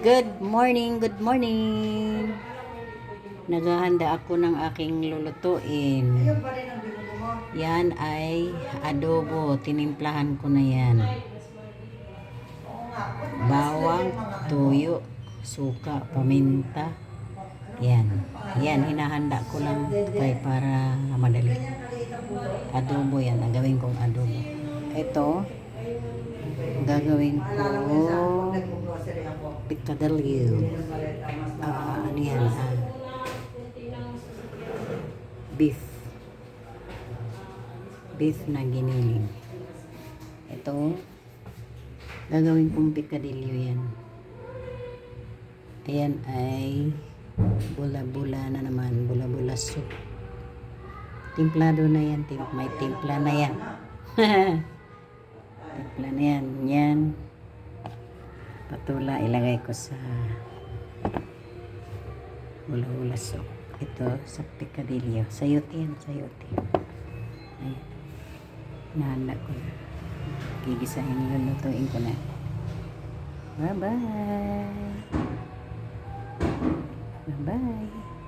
Good morning, good morning. Naghahanda ako ng aking lulutuin. Yan ay adobo. Tinimplahan ko na yan. Bawang, tuyo, suka, paminta. Yan. Yan, hinahanda ko lang kay para madali. Adobo yan. Gagawin kong adobo. Ito, gagawin ko picadillo. Ano yan? Beef. Beef na giniling. Ito, gagawin kong picadillo yan. Ayan ay bula-bula na naman. Bula-bula soup. Timplado na yan. May timpla na yan. Timpla na yan. Yan. Patula ilagay ko sa bula-bula soup. Ito sa picadillo. Sayote yan. Sayote. Ayan. Nahanda ko na. Gigisahin. Lulutuin ko na. Bye-bye. Bye-bye.